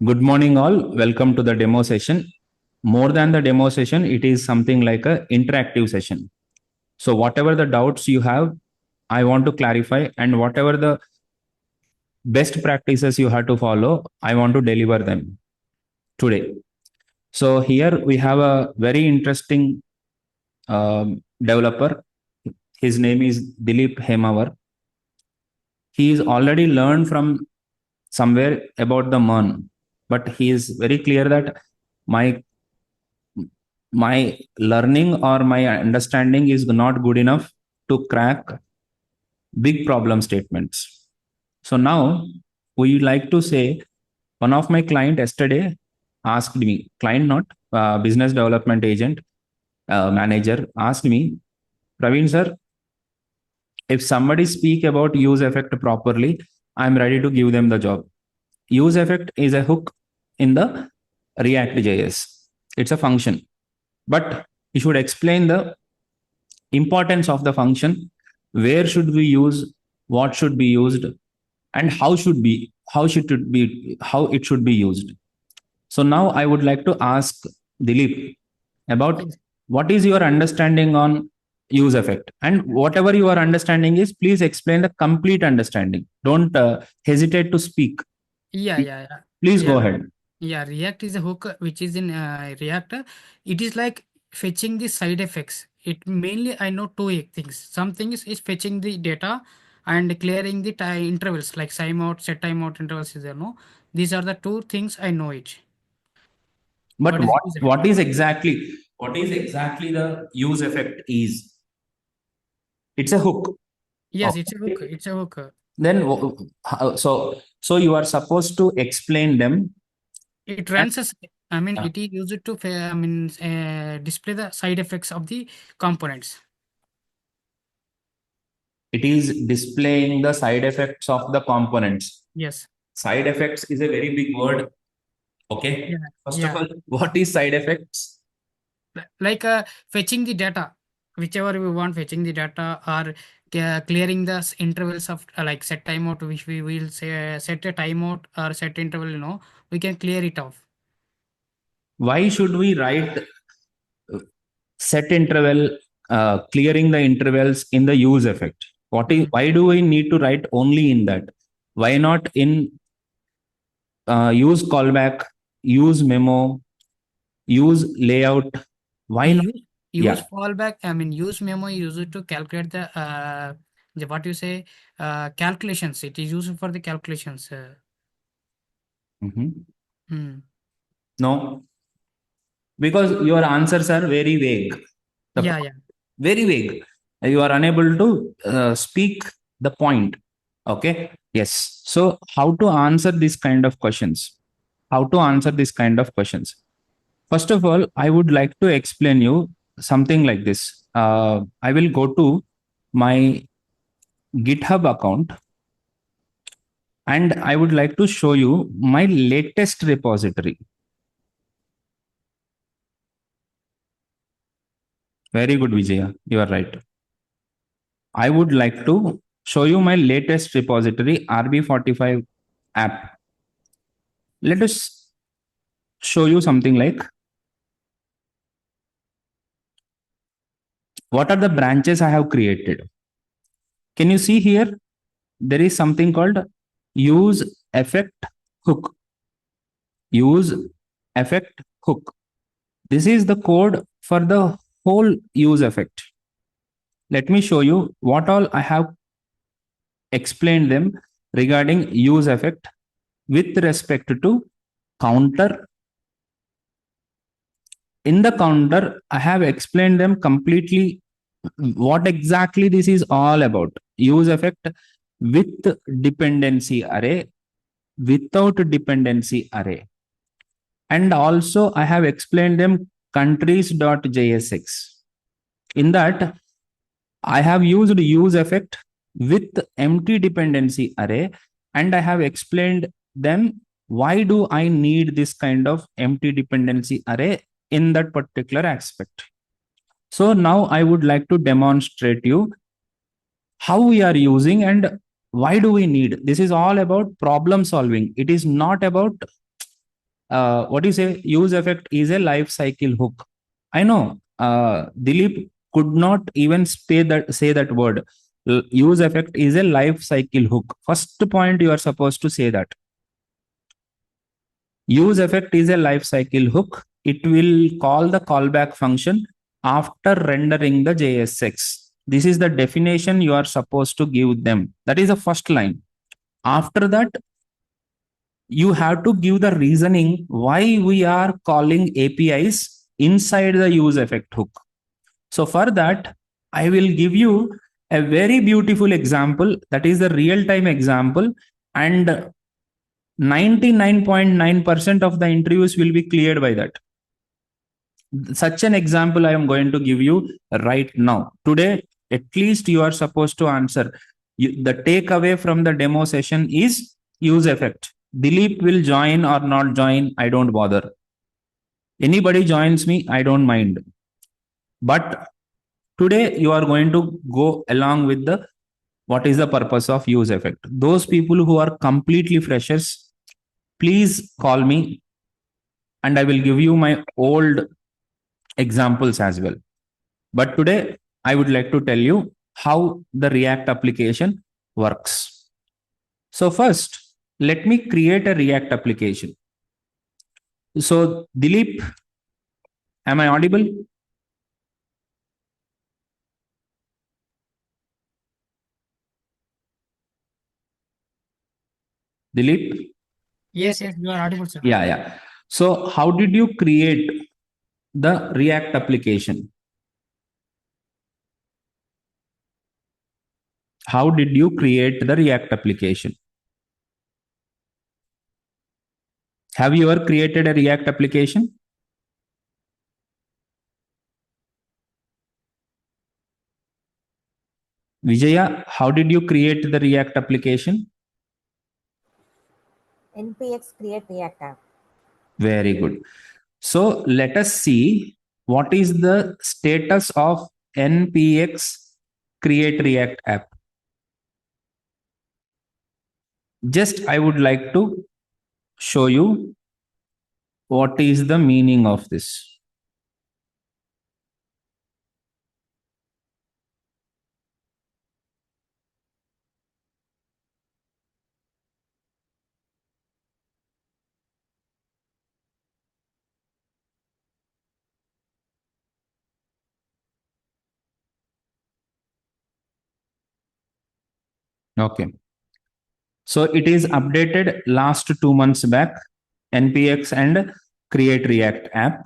Good morning, all. Welcome to the demo session. More than the demo session, it is something like an interactive session. So, whatever the doubts you have, I want to clarify, and whatever the best practices you have to follow, I want to deliver them today. So, here we have a very interesting developer. His name is Dilip Hemawar. He is already learned from somewhere about the MERN, but he is very clear that my my learning or my understanding is not good enough to crack big problem statements. So now we like to say one of my client yesterday asked me, client not business development agent manager asked me, Praveen sir, if somebody speak about use effect properly, I'm ready to give them the job. Use effect is a hook in the ReactJS. It's a function, but you should explain the importance of the function, where should we use, what should be used, and how it should be used. So now I would like to ask Dilip about what is your understanding on use effect, and whatever your understanding is, please explain the complete understanding. Don't hesitate to speak. Yeah. Please go ahead. Yeah, React is a hook which is in React. It is like fetching the side effects. It mainly I know two things. Some things is fetching the data and clearing the intervals like timeout, set timeout intervals is there. No, these are the two things I know it. But what is exactly the use effect is? It's a hook. Yes, it's a hook. It's a hook. Then so you are supposed to explain them. It runs as it is used to display the side effects of the components. It is displaying the side effects of the components. Yes. Side effects is a very big word. Okay. Yeah. First of all, what is side effects? Like fetching the data, whichever we want, fetching the data or clearing the intervals of like set timeout, which we will say set a timeout or set interval, we can clear it off. Why should we write set interval, clearing the intervals in the use effect? Why do we need to write only in that? Why not in use callback, use memo, use layout? Why not? Use fallback, use memo used to calculate the what you say, calculations. It is used for the calculations. No, because your answers are very vague. Very vague. You are unable to speak the point. Okay. Yes. So how to answer this kind of questions? First of all, I would like to explain you something like this. I will go to my GitHub account and I would like to show you my latest repository. Very good, Vijaya. You are right. I would like to show you my latest repository, RB45 app. Let us show you something like what are the branches I have created. Can you see here? There is something called useEffect hook. useEffect hook. This is the code for the whole useEffect. Let me show you what all I have explained them regarding useEffect with respect to counter. In the counter, I have explained them completely what exactly this is all about. useEffect with dependency array, without dependency array. And also I have explained them countries.jsx. In that, I have used useEffect with empty dependency array, and I have explained them why do I need this kind of empty dependency array in that particular aspect. So now I would like to demonstrate you how we are using and why do we need. This is all about problem solving. It is not about what do you say? Use effect is a life cycle hook. I know Dilip could not even say that word. Use effect is a life cycle hook. First point you are supposed to say that. Use effect is a life cycle hook. It will call the callback function after rendering the JSX. This is the definition you are supposed to give them. That is the first line. After that, you have to give the reasoning why we are calling APIs inside the use effect hook. So for that, I will give you a very beautiful example, that is the real-time example, and 99.9% of the interviews will be cleared by that. Such an example I am going to give you right now. Today, at least you are supposed to answer. The takeaway from the demo session is use effect. Dilip will join or not join, I don't bother. Anybody joins me, I don't mind. But today you are going to go along with the what is the purpose of use effect. Those people who are completely freshers, please call me and I will give you my old examples as well. But today I would like to tell you how the React application works. So first, let me create a React application. So Dilip, am I audible? Dilip? Yes, you are audible, sir. Yeah. So how did you create the React application? How did you create the React application? Have you ever created a React application? Vijaya, how did you create the React application? npx create React app. Very good. So let us see what is the status of npx create React app. Just I would like to show you what is the meaning of this. Okay. So it is updated last 2 months back, npx and create React app.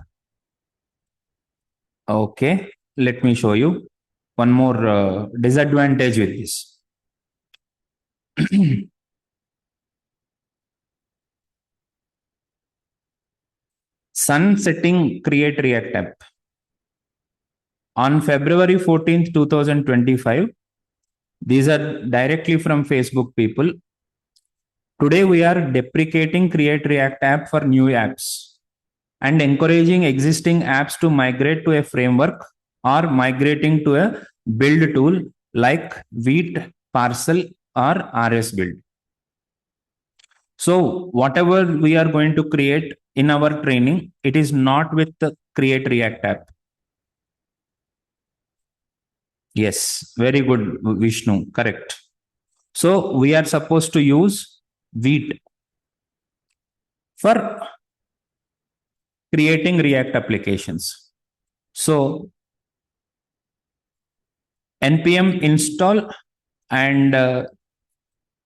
Okay, let me show you one more disadvantage with this. Sunsetting create React app. On February 14th, 2025, these are directly from Facebook people. Today we are deprecating create React app for new apps and encouraging existing apps to migrate to a framework or migrating to a build tool like Vite, Parcel, or RS Build. So whatever we are going to create in our training, it is not with the create React app. Yes, very good, Vishnu. Correct. So we are supposed to use Vite for creating React applications. So npm install and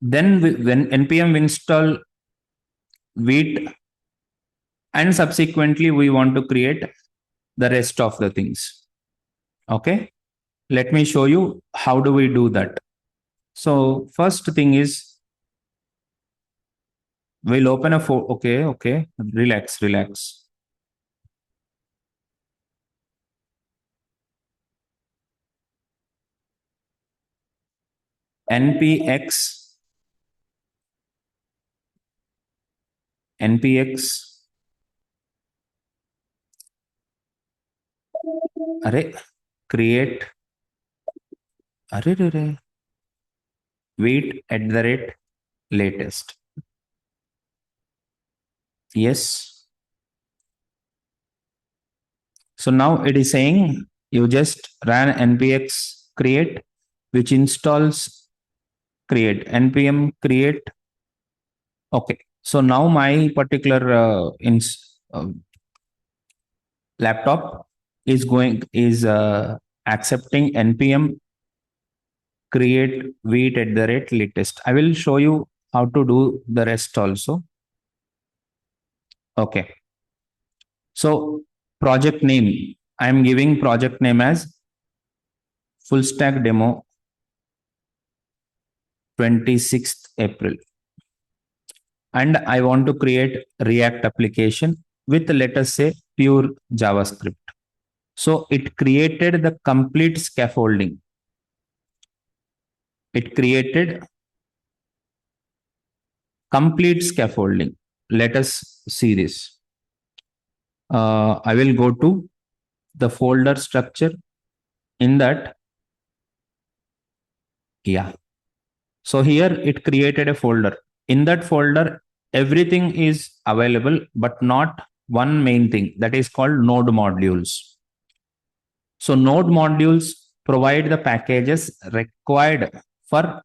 then when npm install Vite, and subsequently we want to create the rest of the things. Okay, let me show you how do we do that. So first thing is we'll open a okay, relax. npx create Vite @latest. Yes, So now it is saying you just run npx create, which installs create npm create. Okay. So now my particular laptop is accepting npm create wait at the rate latest. I will show you how to do the rest also. Okay. So project name, I am giving project name as FullStack demo 26th April. And I want to create React application with, let us say, pure JavaScript. So it created the complete scaffolding. It created complete scaffolding. Let us see this. I will go to the folder structure. In that, yeah. So here it created a folder. In that folder, everything is available, but not one main thing, that is called node modules. So node modules provide the packages required for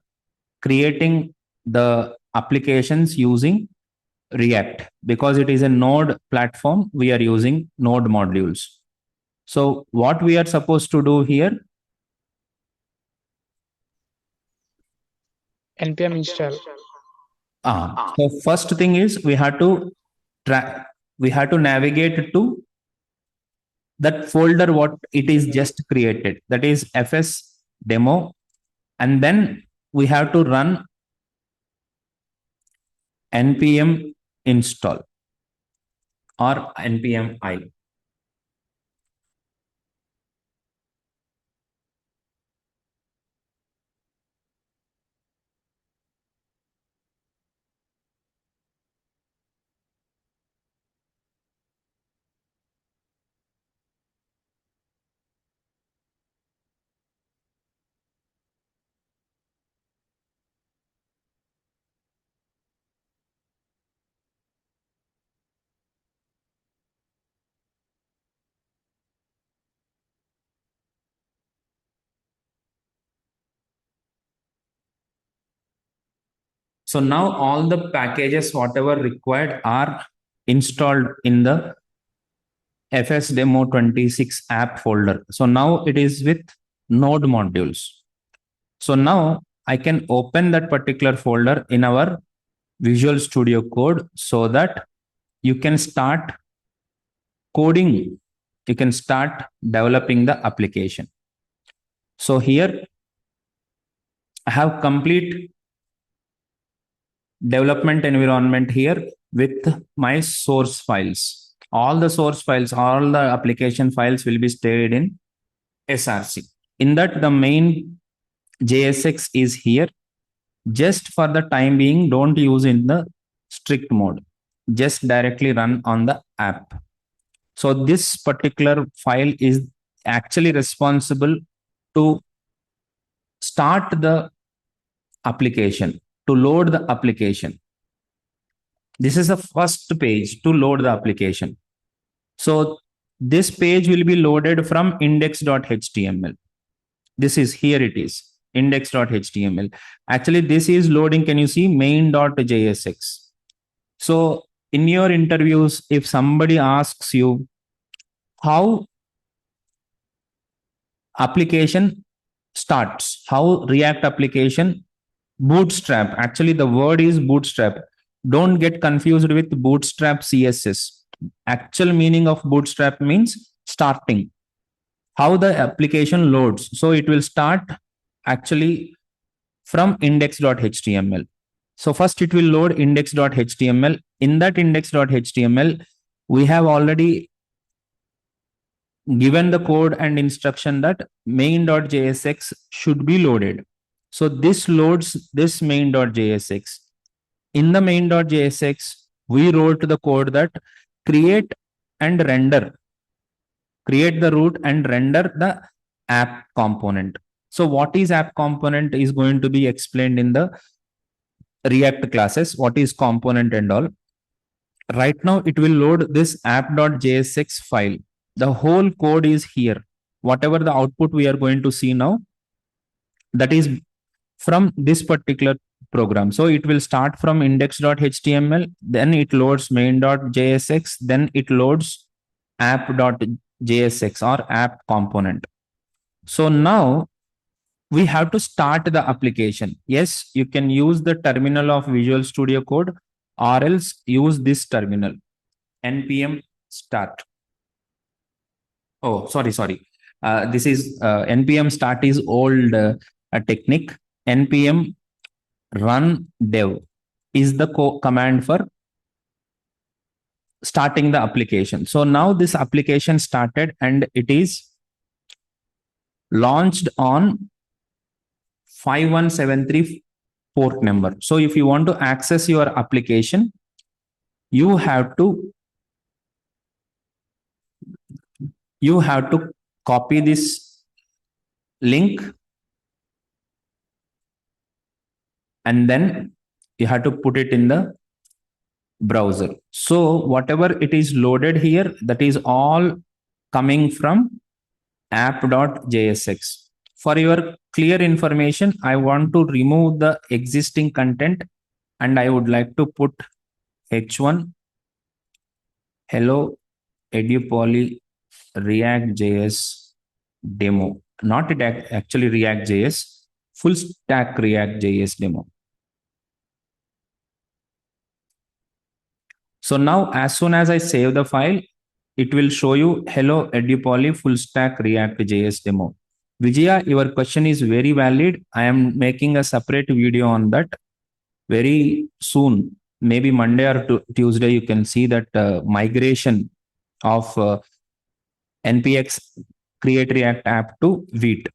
creating the applications using React. Because it is a node platform, we are using node modules. So what we are supposed to do here? npm install. So first thing is we have to navigate to that folder what it is just created, that is fs demo, and then we have to run npm install or npm I. So now all the packages, whatever required, are installed in the FS Demo 26 app folder. So now it is with node modules. So now I can open that particular folder in our Visual Studio Code so that you can start coding. You can start developing the application. So here I have complete development environment here with my source files. All the source files, all the application files will be stayed in SRC. In that, the main JSX is here. Just for the time being, don't use in the strict mode. Just directly run on the app. So this particular file is actually responsible to start the application, to load the application. This is the first page to load the application. So this page will be loaded from index.html. This is, here it is, index.html. Actually, this is loading, can you see, main.jsx. So in your interviews, if somebody asks you how application starts, how React application bootstrap, actually the word is bootstrap. Don't get confused with bootstrap CSS. Actual meaning of bootstrap means starting, how the application loads. So it will start actually from index.html. So first it will load index.html. In that index.html, we have already given the code and instruction that main.jsx should be loaded. So this loads this main.jsx. In the main.jsx, we wrote the code that create and render, create the root and render the app component. So what is app component is going to be explained in the React classes, what is component and all. Right now, it will load this app.jsx file. The whole code is here. Whatever the output we are going to see now, that is from this particular program. So it will start from index.html, then it loads main.jsx, then it loads app.jsx or app component. So now we have to start the application. Yes, you can use the terminal of Visual Studio Code or else use this terminal, npm start. Oh, sorry. This is npm start is old technique. Npm run dev is the command for starting the application. So now this application started and it is launched on 5173 port number. So if you want to access your application, you have to copy this link and then you have to put it in the browser. So whatever it is loaded here, that is all coming from app.jsx. For your clear information, I want to remove the existing content and I would like to put h1 hello Edupoly ReactJS demo, not it actually ReactJS, full stack ReactJS demo. So now as soon as I save the file, it will show you hello Edupoly full stack ReactJS demo. Vijaya, your question is very valid. I am making a separate video on that very soon. Maybe Monday or Tuesday, you can see that migration of npx create React app to Vite.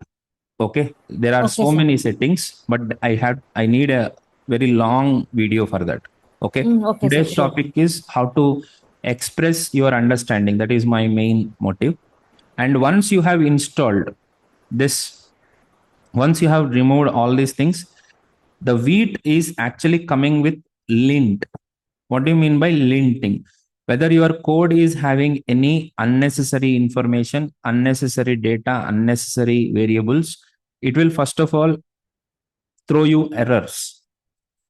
Okay, there are so many settings, but I need a very long video for that. Okay, today's topic is how to express your understanding. That is my main motive. And once you have installed this, once you have removed all these things, the Vite is actually coming with lint. What do you mean by linting? Whether your code is having any unnecessary information, unnecessary data, unnecessary variables, it will first of all throw you errors.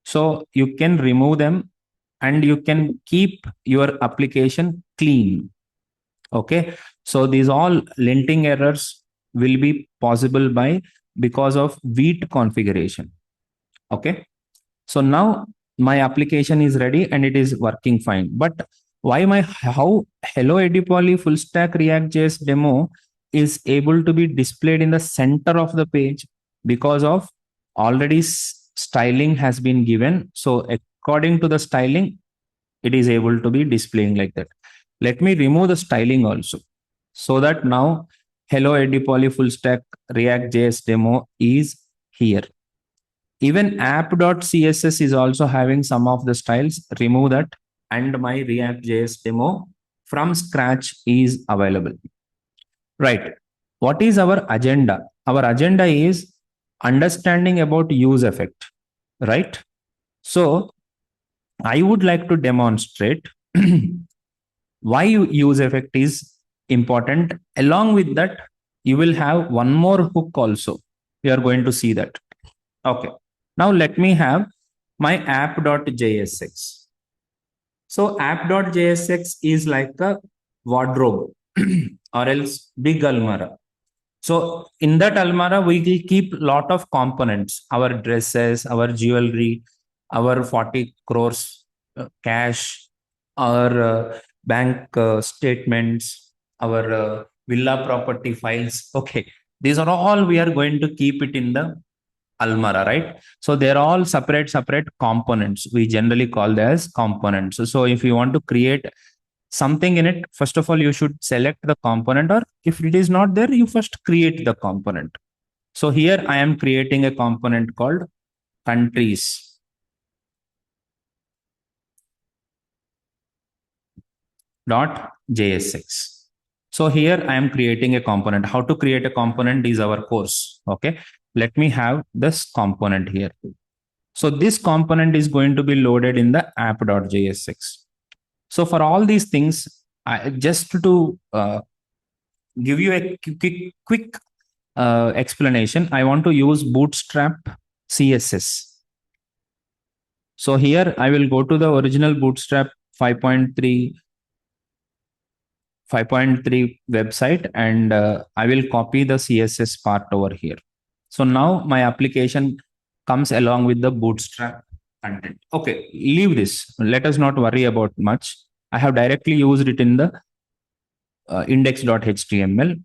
So you can remove them and you can keep your application clean. Okay. So these all linting errors will be possible because of Vite configuration. Okay. So now my application is ready and it is working fine. But how hello Edupoly full stack ReactJS demo is able to be displayed in the center of the page because of already styling has been given. So according to the styling, it is able to be displaying like that. Let me remove the styling also so that now hello Edupoly full stack ReactJS demo is here. Even app.css is also having some of the styles. Remove that and my ReactJS demo from scratch is available. Right. What is our agenda? Our agenda is understanding about useEffect, right? So I would like to demonstrate why useEffect is important. Along with that, you will have one more hook also. We are going to see that. Okay. Now let me have my app.jsx. So app.jsx is like a wardrobe or else big almara. So in that almara, we will keep a lot of components, our dresses, our jewelry, our 40 crores cash, our bank statements, our villa property files. Okay. These are all we are going to keep it in the almara, right? So they're all separate components. We generally call them as components. So if you want to create something in it, first of all, you should select the component, or if it is not there, you first create the component. So here I am creating a component called countries. .jsx. So here I am creating a component. How to create a component is our course. Okay. Let me have this component here. So this component is going to be loaded in the app.jsx. So for all these things, just to give you a quick explanation, I want to use Bootstrap CSS. So here I will go to the original Bootstrap 5.3 website, and I will copy the CSS part over here. So now my application comes along with the Bootstrap content. Okay, leave this. Let us not worry about much. I have directly used it in the index.html.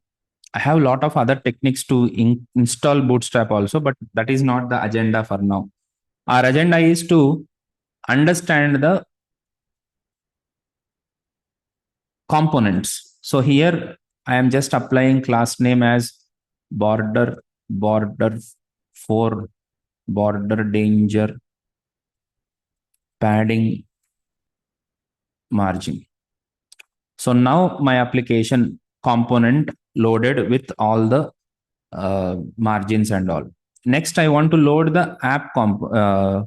I have a lot of other techniques to install Bootstrap also, but that is not the agenda for now. Our agenda is to understand the components. So here I am just applying class name as border 4 border danger padding margin. So now my application component loaded with all the margins and all. Next, I want to load the app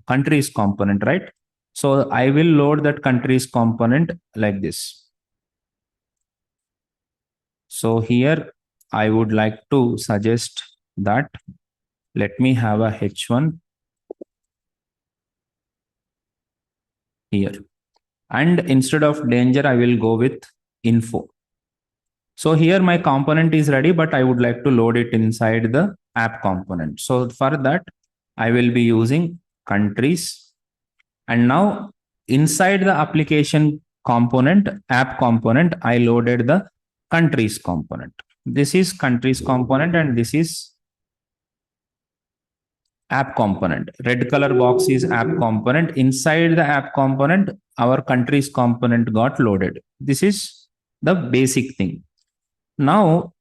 countries component, right? So I will load that countries component like this. So here I would like to suggest that let me have a H1 here. And instead of danger, I will go with info. So here my component is ready, but I would like to load it inside the app component. So for that, I will be using countries. And now inside the application component, app component, I loaded the countries component. This is countries component and this is app component. Red color box is app component. Inside the app component, our countries component got loaded. This is the basic thing. Now,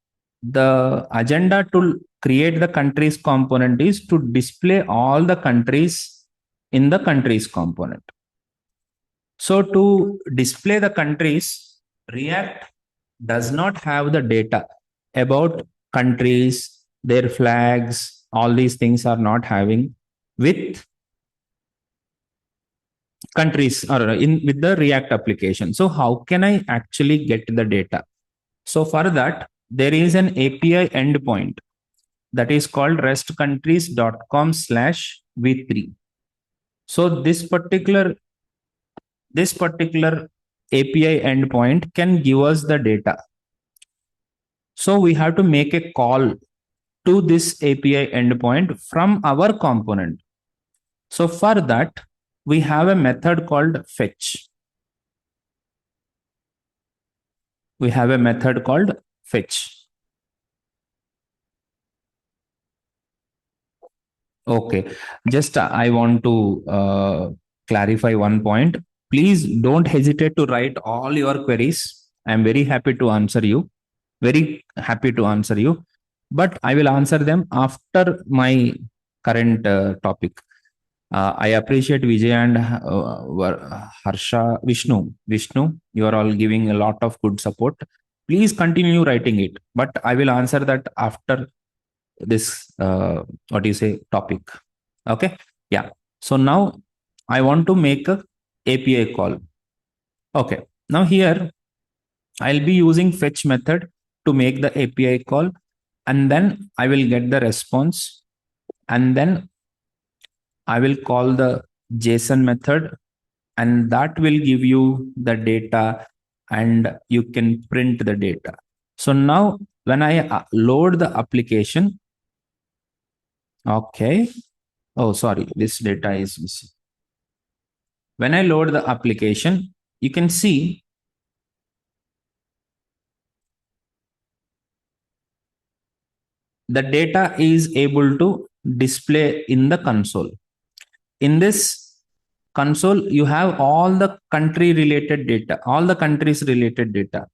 the agenda to create the countries component is to display all the countries in the countries component. So to display the countries, React does not have the data about countries, their flags, all these things are not having with countries or with the React application. So how can I actually get the data? So for that, there is an API endpoint that is called restcountries.com/v3. So this particular API endpoint can give us the data. So we have to make a call to this API endpoint from our component. So for that, we have a method called fetch. We have a method called fetch. Okay, just I want to clarify one point. Please don't hesitate to write all your queries. I'm very happy to answer you. But I will answer them after my current topic. I appreciate Vijay and Harsha, Vishnu, you are all giving a lot of good support. Please continue writing it, but I will answer that after this, topic. Okay. Yeah. So now I want to make a API call. Okay. Now here I'll be using fetch method to make the API call, and then I will get the response, and then I will call the JSON method, and that will give you the data and you can print the data. So now when I load the application, okay. Oh, sorry, this data is missing. When I load the application, you can see the data is able to display in the console. In this console, you have all the country related data, all the countries related data.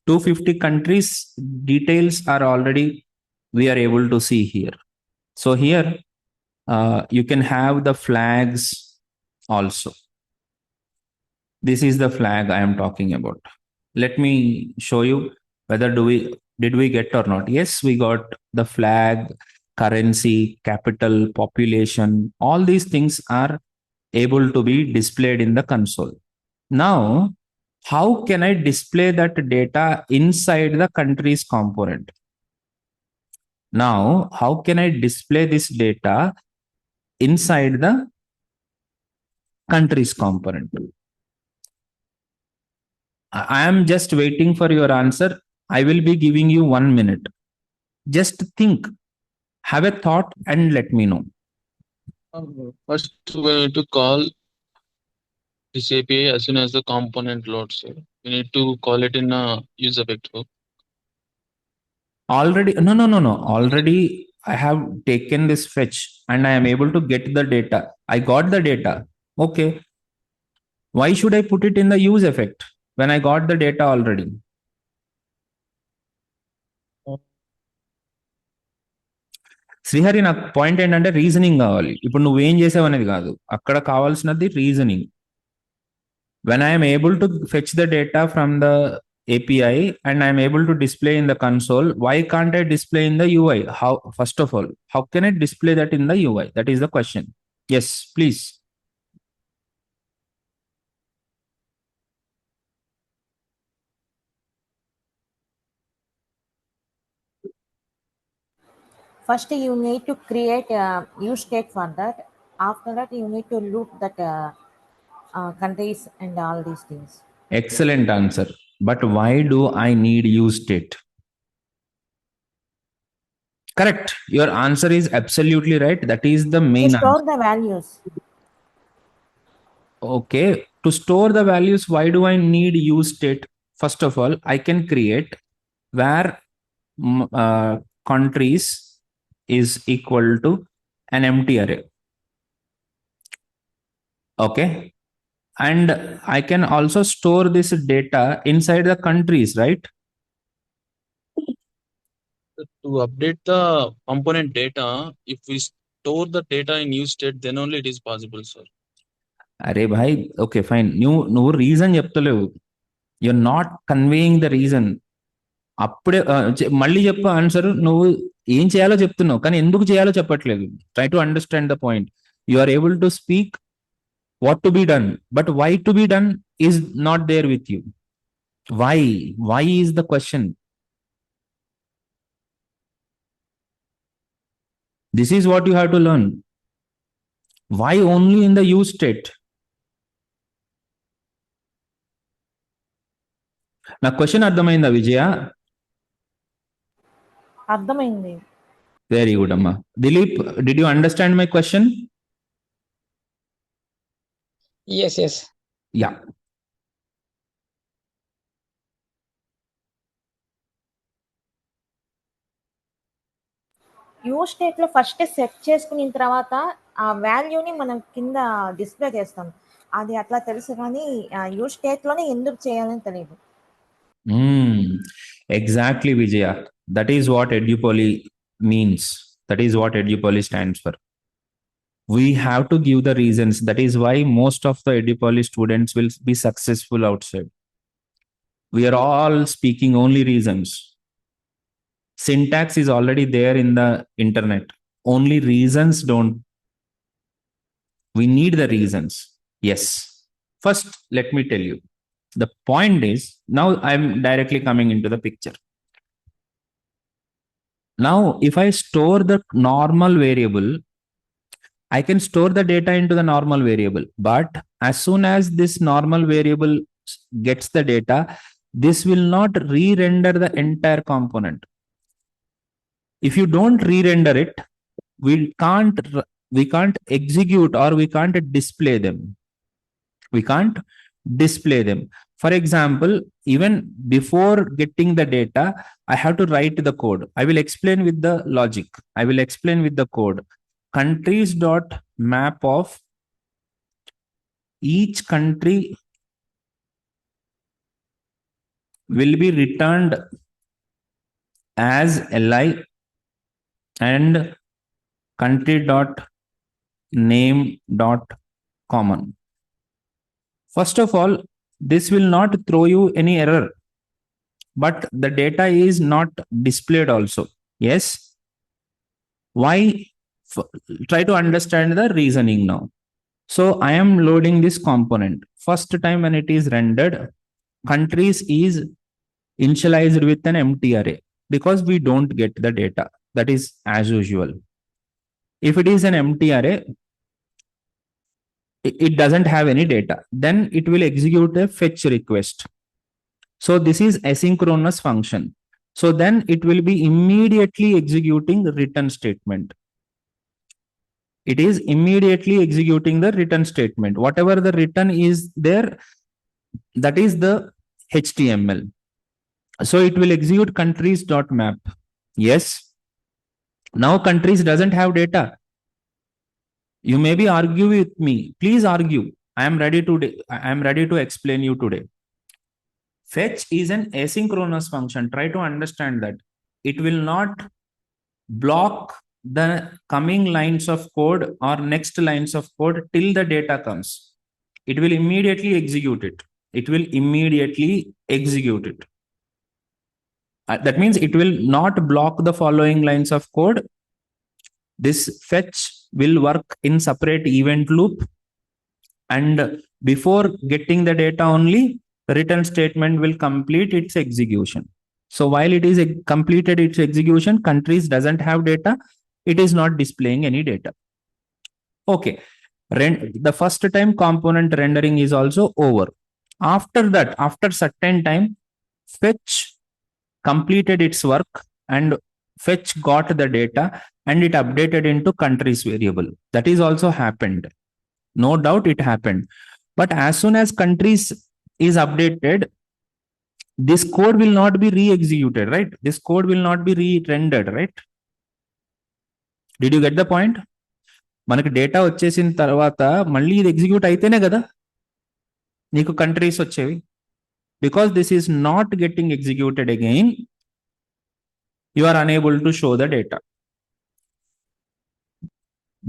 250 countries details are already, we are able to see here. So here you can have the flags also. This is the flag I am talking about. Let me show you whether did we get or not. Yes, we got the flag, currency, capital, population. All these things are able to be displayed in the console. Now, how can I display that data inside the countries component? Now, how can I display this data inside the countries component? I am just waiting for your answer. I will be giving you 1 minute. Just think, have a thought, and let me know. First, we need to call this API as soon as the component loads. We need to call it in a useEffect hook. Already, no. Already, I have taken this fetch and I am able to get the data. I got the data. Okay. Why should I put it in the useEffect when I got the data already? Srihari నాకు point ఏంటంటే reasoning కావాలి. ఇప్పుడు నువ్వేం చేసావు అనేది కాదు, అక్కడ కావాల్సినది reasoning. When I am able to fetch the data from the API and I am able to display in the console, why can't I display in the UI? How, first of all, how can I display that in the UI? That is the question. Yes, please. First, you need to create a use state for that. After that, you need to loop that countries and all these things. Excellent answer. But why do I need use state? Correct. Your answer is absolutely right. That is the main To store answer. the values. Okay. To store the values, why do I need use state? First of all, I can create where countries is equal to an empty array. Okay. And I can also store this data inside the countries, right? To update the component data, if we store the data in use state, then only it is possible, sir. అరే భాయ్, okay fine, నువ్వు reason చెప్తలేవు. You are not conveying the reason. అప్పుడే మళ్ళీ చెప్పు answer. నువ్వు ఏం చేయాలో చెప్తున్నావు కానీ ఎందుకు చేయాలో చెప్పట్లేదు. Try to understand the point. You are able to speak what to be done, but why to be done is not there with you. Why is the question. This is what you have to learn. Why only in the use state? నా question అర్థమైందా విజయ? అర్థమైంది. Very good అమ్మా. Dilip, did you understand my question? Yes. Yeah. Use state లో first set చేసుకున్న తర్వాత ఆ వాల్యూని మనం కింద డిస్ప్లే చేస్తాం. అది అట్లా తెలుసు కానీ యూజ్ స్టేట్ లోనే ఎందుకు చేయాలని తెలియదు. Exactly, Vijaya. That is what Edupoly means. That is what Edupoly stands for. We have to give the reasons. That is why most of the Edupoly students will be successful outside. We are all speaking only reasons. Syntax is already there in the internet. Only reasons don't. We need the reasons. Yes. First, let me tell you. The point is, now I'm directly coming into the picture. Now, if I store the normal variable, I can store the data into the normal variable. But as soon as this normal variable gets the data, this will not re-render the entire component. If you don't re-render it, we can't execute or we can't display them. We can't display them. For example, even before getting the data, I have to write the code. I will explain with the logic. I will explain with the code. Countries dot map of each country will be returned as li and country dot name dot common. First of all, this will not throw you any error, but the data is not displayed also. Yes. Why? Try to understand the reasoning now. So I am loading this component. First time when it is rendered, countries is initialized with an empty array because we don't get the data. That is as usual. If it is an empty array, it doesn't have any data, then it will execute a fetch request. So this is asynchronous function. So then it will be immediately executing the return statement. It is immediately executing the return statement. Whatever the return is there, that is the HTML. So it will execute countries.map. Yes. Now countries doesn't have data. You maybe argue with me. Please argue. I am ready to explain you today. Fetch is an asynchronous function. Try to understand that. It will not block the coming lines of code or next lines of code till the data comes. It will immediately execute it. It will immediately execute it. That means it will not block the following lines of code. This fetch will work in separate event loop, and before getting the data only, the return statement will complete its execution. So while it is completed its execution, countries doesn't have data. It is not displaying any data. Okay. The first time component rendering is also over. After that, after certain time, fetch completed its work and fetch got the data and it updated into countries variable. That is also happened. No doubt it happened. But as soon as countries is updated, this code will not be re-executed, right? This code will not be re-rendered, right? Did you get the point? మనకి data వచ్చేసిన తర్వాత మళ్ళీ ఇది execute అయితేనే కదా నీకు countries వచ్చేవి. Because this is not getting executed again, you are unable to show the data.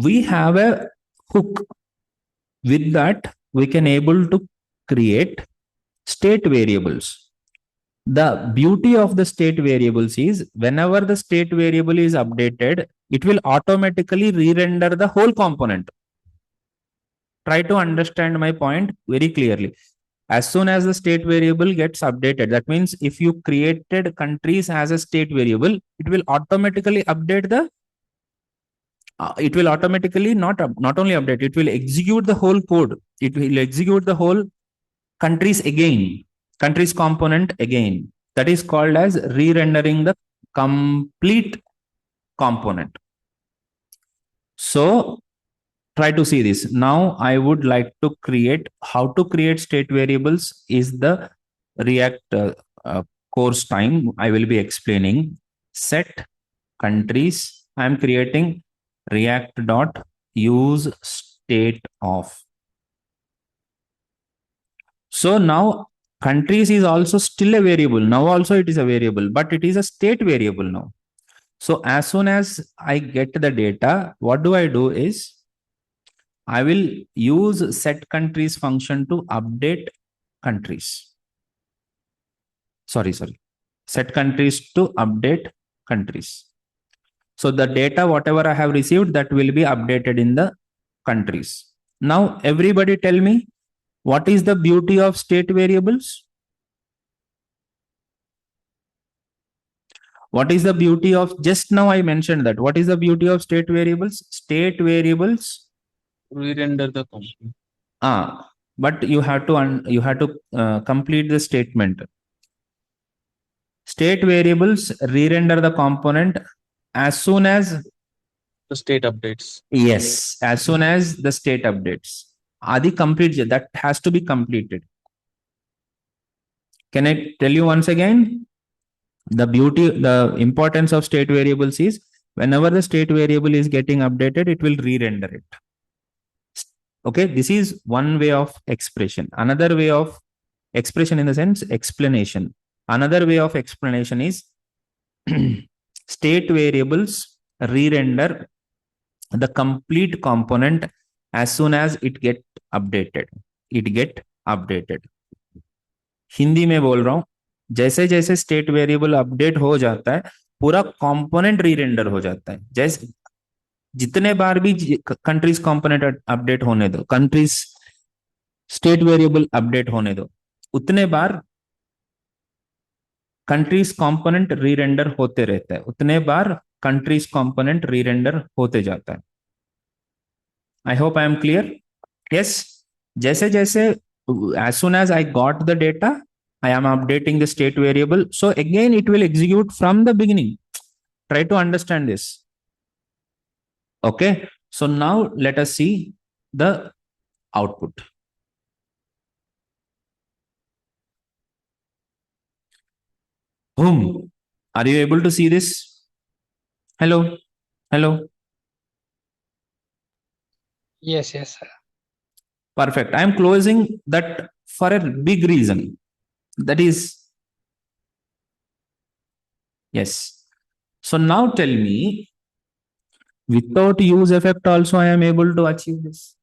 We have a hook. With that, we can able to create state variables. The beauty of the state variables is whenever the state variable is updated, it will automatically re-render the whole component. Try to understand my point very clearly. As soon as the state variable gets updated, that means if you created countries as a state variable, it will automatically update the it will automatically not only update, it will execute the whole code. It will execute the whole countries again, countries component again. That is called as re-rendering the complete component. So try to see this. Now I would like to create, how to create state variables is the React course time. I will be explaining. Set countries. I am creating react.useStateOf. So now countries is also still a variable. Now also it is a variable, but it is a state variable now. So as soon as I get the data, what do I do is I will use set countries function to update countries. Sorry. Set countries to update countries. So the data, whatever I have received, that will be updated in the countries. Now, everybody tell me, what is the beauty of state variables? What is the beauty of, just now I mentioned that. What is the beauty of state variables? State variables Re-render the component. But you have to complete the statement. State variables re-render the component as soon as The state updates. yes, as soon as the state updates. Adi complete, that has to be completed. Can I tell you once again? The importance of state variables is whenever the state variable is getting updated, it will re-render it. Okay, this is one way of expression. Another way of expression, in the sense explanation. Another way of explanation is state variables re-render the complete component as soon as it get updated. Hindi में बोल रहा हूं, जैसे जैसे state variable update हो जाता है, पूरा कंपोनेंट री-रेंडर हो जाता है. जैसे जितने बार भी कंट्रीज कंपोनेंट अपडेट होने दो, कंट्रीज स्टेट वेरिएबल अपडेट होने दो, उतने बार कंट्रीज कंपोनेंट री-रेंडर होते रहता है, उतने बार कंट्रीज कंपोनेंट री-रेंडर होते जाता है. I hope I am clear. Yes, जैसे जैसे as soon as I got the data, I am updating the state variable. So again, it will execute from the beginning. Try to understand this. Okay. So now let us see the output. Boom. Are you able to see this? Hello. Hello. Yes, yes, sir. Perfect. I am closing that for a big reason. That is, yes. So now tell me, without use effect also I am able to achieve this.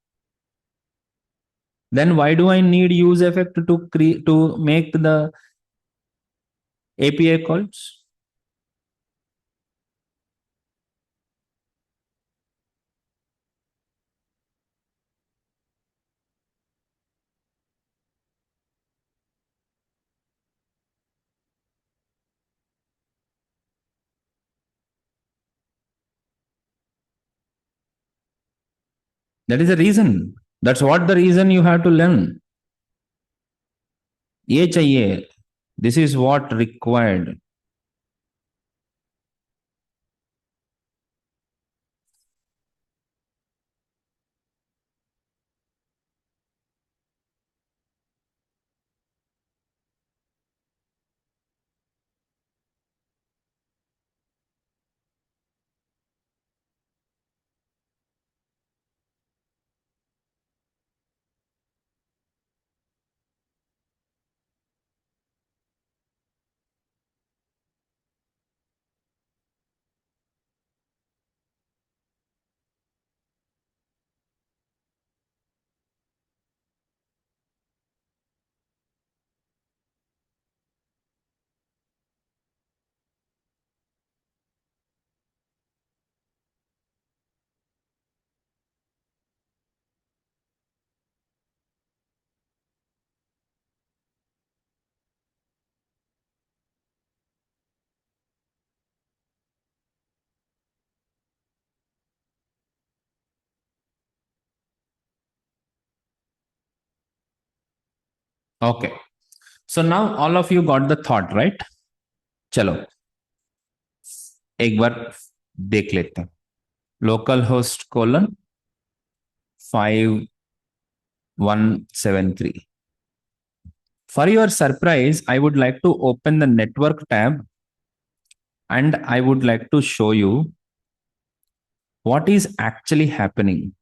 Then why do I need use effect to create, to make the API calls? That is the reason. That's what the reason you have to learn. ये चाहिए. This is what required. Okay. So now all of you got the thought, right? चलो एक बार देख लेते हैं. localhost:5173. For your surprise, I would like to open the network tab and I would like to show you what is actually happening.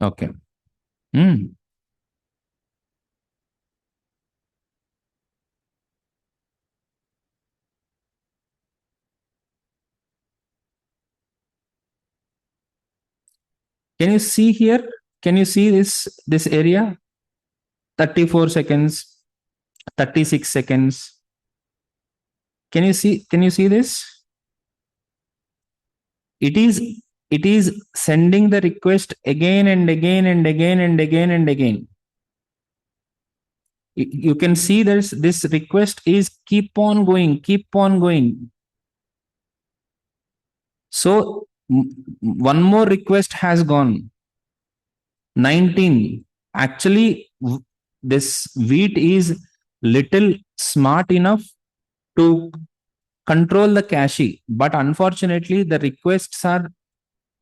Okay. Can you see here? Can you see this area? 34 seconds, 36 seconds. Can you see this? It is sending the request again and again and again and again and again. You can see this request is keep on going. So one more request has gone. 19. Actually, this wheat is little smart enough to control the cache, but unfortunately the requests are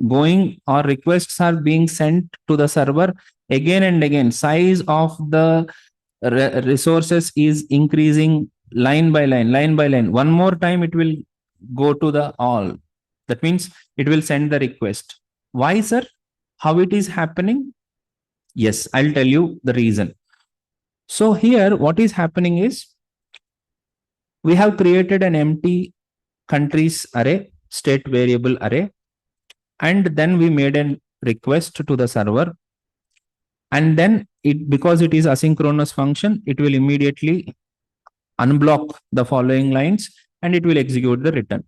going or requests are being sent to the server again and again. Size of the resources is increasing line by line. One more time it will go to the all. That means it will send the request. Why, sir? How it is happening? Yes, I'll tell you the reason. So here what is happening is we have created an empty countries array, state variable array, and then we made a request to the server. And then because it is asynchronous function, it will immediately unblock the following lines and it will execute the return.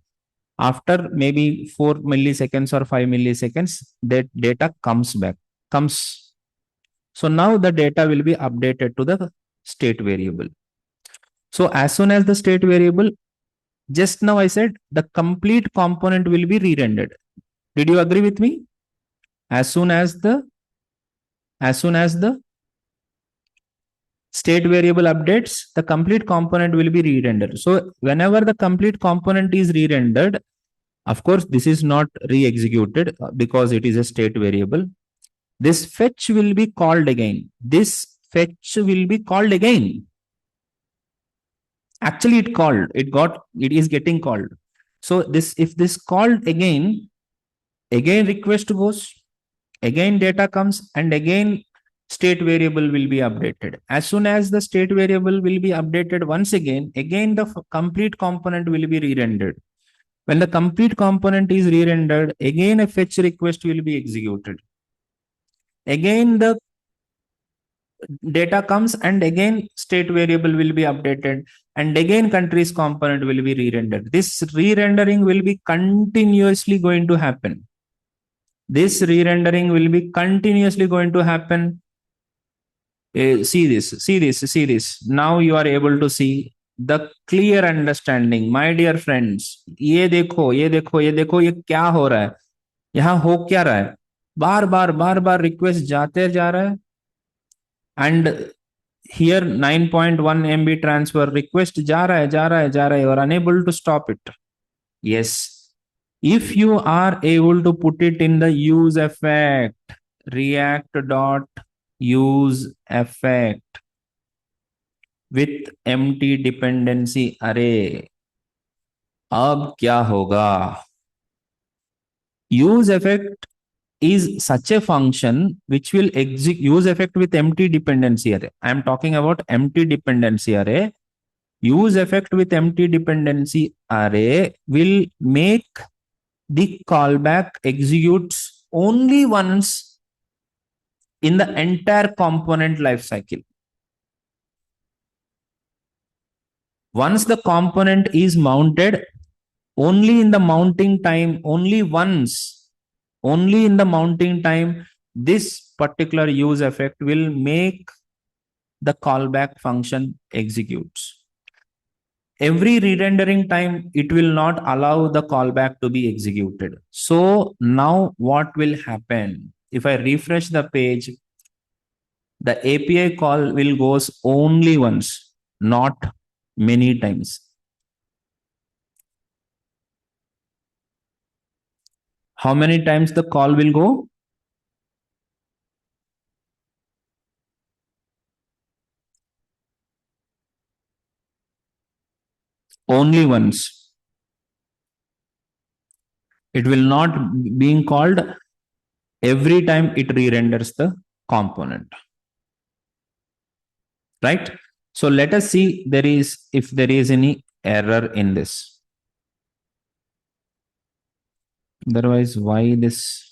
After maybe 4 milliseconds or 5 milliseconds, that data comes. So now the data will be updated to the state variable. So as soon as the state variable, just now I said the complete component will be re-rendered. Did you agree with me? As soon as the state variable updates, the complete component will be re-rendered. So whenever the complete component is re-rendered, of course, this is not re-executed because it is a state variable. This fetch will be called again. Actually, it is getting called. So if this called again request goes, again data comes, and again state variable will be updated. As soon as the state variable will be updated once again the complete component will be re-rendered. When the complete component is re-rendered, again a fetch request will be executed. Again the data comes and again state variable will be updated and again countries component will be re-rendered. This re-rendering will be continuously going to happen. See this. Now you are able to see the clear understanding. My dear friends, ये देखो ये क्या हो रहा है, यहाँ हो क्या रहा है, बार बार रिक्वेस्ट जाते जा रहा है. And here 9.1 MB transfer request जा रहा है, you are unable to stop it. Yes, if you are able to put it in the useEffect, React.useEffect with empty dependency array, अब क्या होगा? useEffect is such a function which will execute useEffect with empty dependency array. I am talking about empty dependency array. useEffect with empty dependency array will make the callback executes only once in the entire component lifecycle. Once the component is mounted, only in the mounting time, only in the mounting time, this particular useEffect will make the callback function executes. Every re-rendering time, it will not allow the callback to be executed. So now what will happen? If I refresh the page, the API call will goes only once, not many times. How many times the call will go? Only once. It will not being called every time it re-renders the component. Right? So let us see if there is any error in this. Otherwise, why this?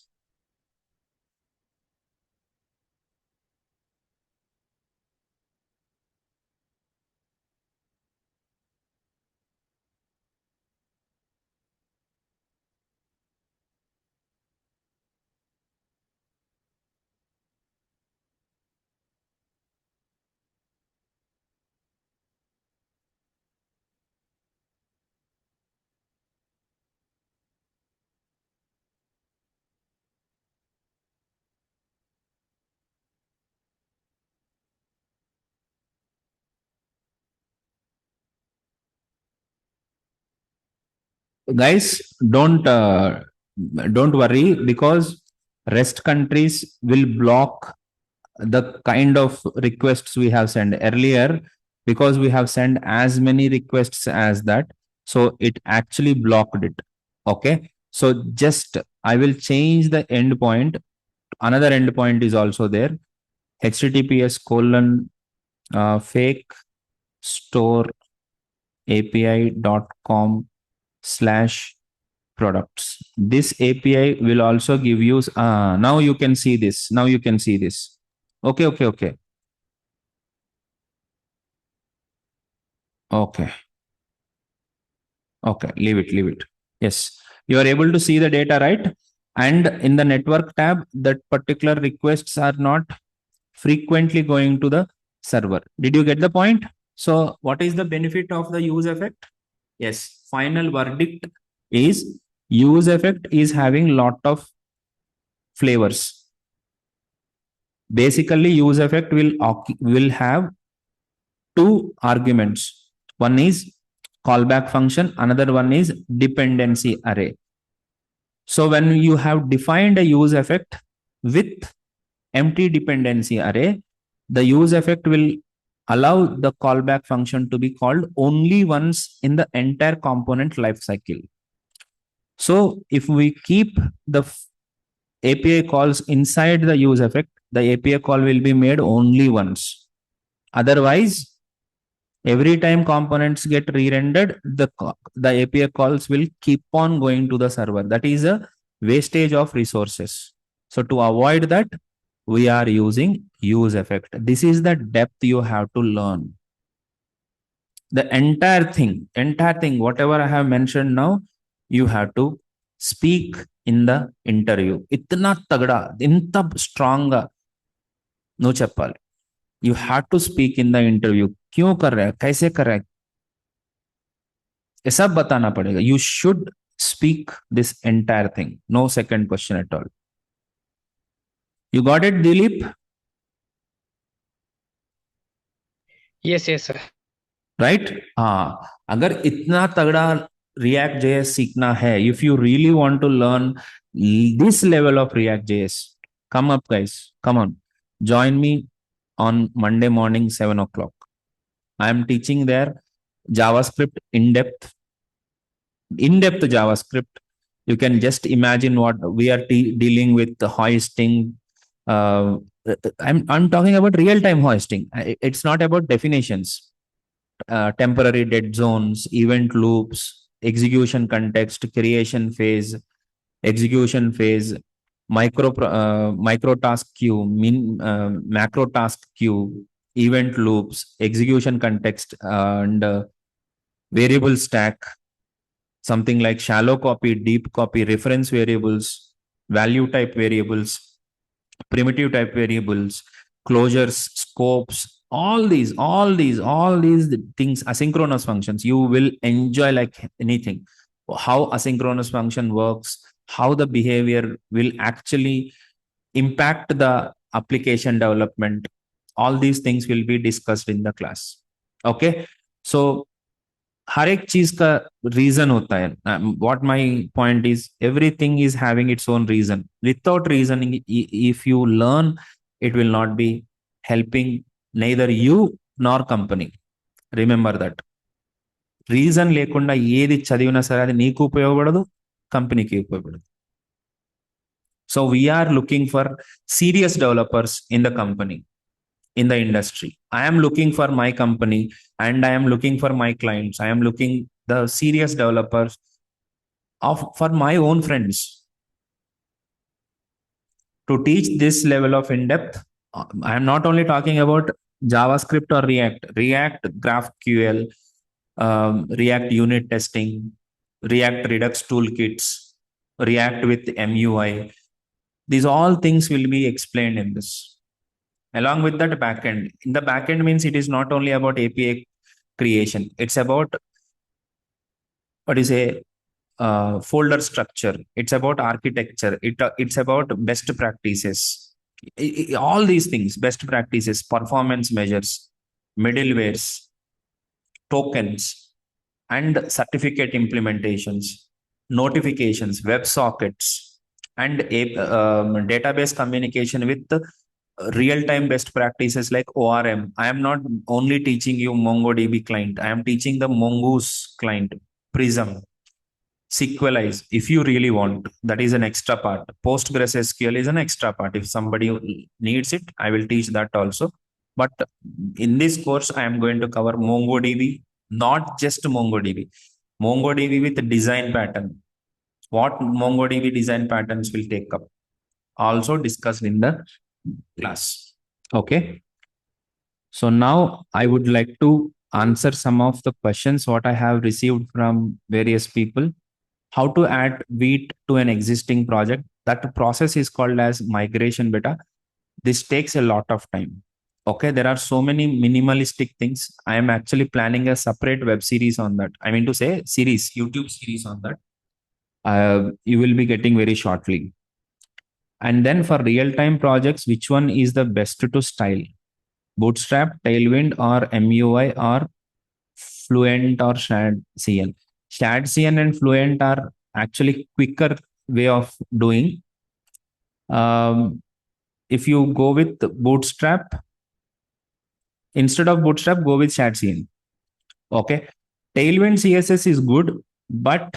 Guys, don't worry, because REST countries will block the kind of requests we have sent earlier, because we have sent as many requests as that. So it actually blocked it. Okay. So just I will change the endpoint. Another endpoint is also there. https://fake store api.com/products. This API will also give you now you can see this. Okay. Okay. Leave it. Yes. You are able to see the data, right? And in the network tab, that particular requests are not frequently going to the server. Did you get the point? So what is the benefit of the use effect? Yes. Final verdict is use effect is having lot of flavors. Basically, use effect will have two arguments. One is callback function, another one is dependency array. So when you have defined a use effect with empty dependency array, the use effect will allow the callback function to be called only once in the entire component lifecycle. So if we keep the API calls inside the use effect, the API call will be made only once. Otherwise, every time components get re-rendered, the API calls will keep on going to the server. That is a wastage of resources. So to avoid that, we are using use effect. This is the depth you have to learn. The entire thing, whatever I have mentioned now, you have to speak in the interview. Itna tagda, inta strong no cheppali. You have to speak in the interview. क्यों कर रहा है, कैसे कर रहा है, ये सब बताना पड़ेगा. You should speak this entire thing. No second question at all. You got it, Dilip? Yes, sir. Right? हाँ, अगर इतना तगड़ा ReactJS सीखना है, if you really want to learn this level of ReactJS, come up, guys. Come on. Join me on Monday morning, 7 o'clock. I am teaching there JavaScript in-depth JavaScript. You can just imagine what we are dealing with, the hoisting. I'm talking about real-time hoisting. It's not about definitions. Temporary dead zones, event loops, execution context, creation phase, execution phase, micro task queue, macro task queue, event loops, execution context, and variable stack, something like shallow copy, deep copy, reference variables, value type variables, primitive type variables, closures, scopes, all these things, asynchronous functions. You will enjoy like anything. How asynchronous function works, how the behavior will actually impact the application development. All these things will be discussed in the class. Okay. So हर एक चीज का reason होता है. What my point is, everything is having its own reason. Without reasoning, if you learn, it will not be helping neither you nor company. Remember that. Reason లేకుండా ఏది చదివినా సరే అది నీకు ఉపయోగపడదు, కంపెనీకి ఉపయోగపడదు. So we're looking for serious developers in the company, in the industry. I am looking for my company and I am looking for my clients. I am looking the serious developers for my own friends to teach this level of in-depth. I am not only talking about JavaScript or React GraphQL, React unit testing, React Redux toolkits, React with MUI. These all things will be explained in this. Along with that, backend. In the backend means it is not only about API creation. It's about folder structure. It's about architecture. It's about best practices. All these things, best practices, performance measures, middlewares, tokens, and certificate implementations, notifications, WebSockets, and database communication with real-time best practices like ORM. I am not only teaching you MongoDB client. I am teaching the Mongoose client, Prism, Sequelize, if you really want. That is an extra part. PostgreSQL is an extra part. If somebody needs it, I will teach that also. But in this course, I am going to cover MongoDB, not just MongoDB. MongoDB with design pattern. What MongoDB design patterns will take up, also discussed in the class. Okay. So now I would like to answer some of the questions what I have received from various people. How to add Vite to an existing project. That process is called as migration beta. This takes a lot of time. Okay, there are so many minimalistic things. I am actually planning a separate web series on that. I mean to say series, YouTube series on that. You will be getting very shortly. And then for real-time projects, which one is the best to style? Bootstrap, Tailwind, or MUI, or Fluent, or ShadCN? ShadCN and Fluent are actually quicker way of doing. If you go with Bootstrap, instead of Bootstrap, go with ShadCN. Okay. Tailwind CSS is good, but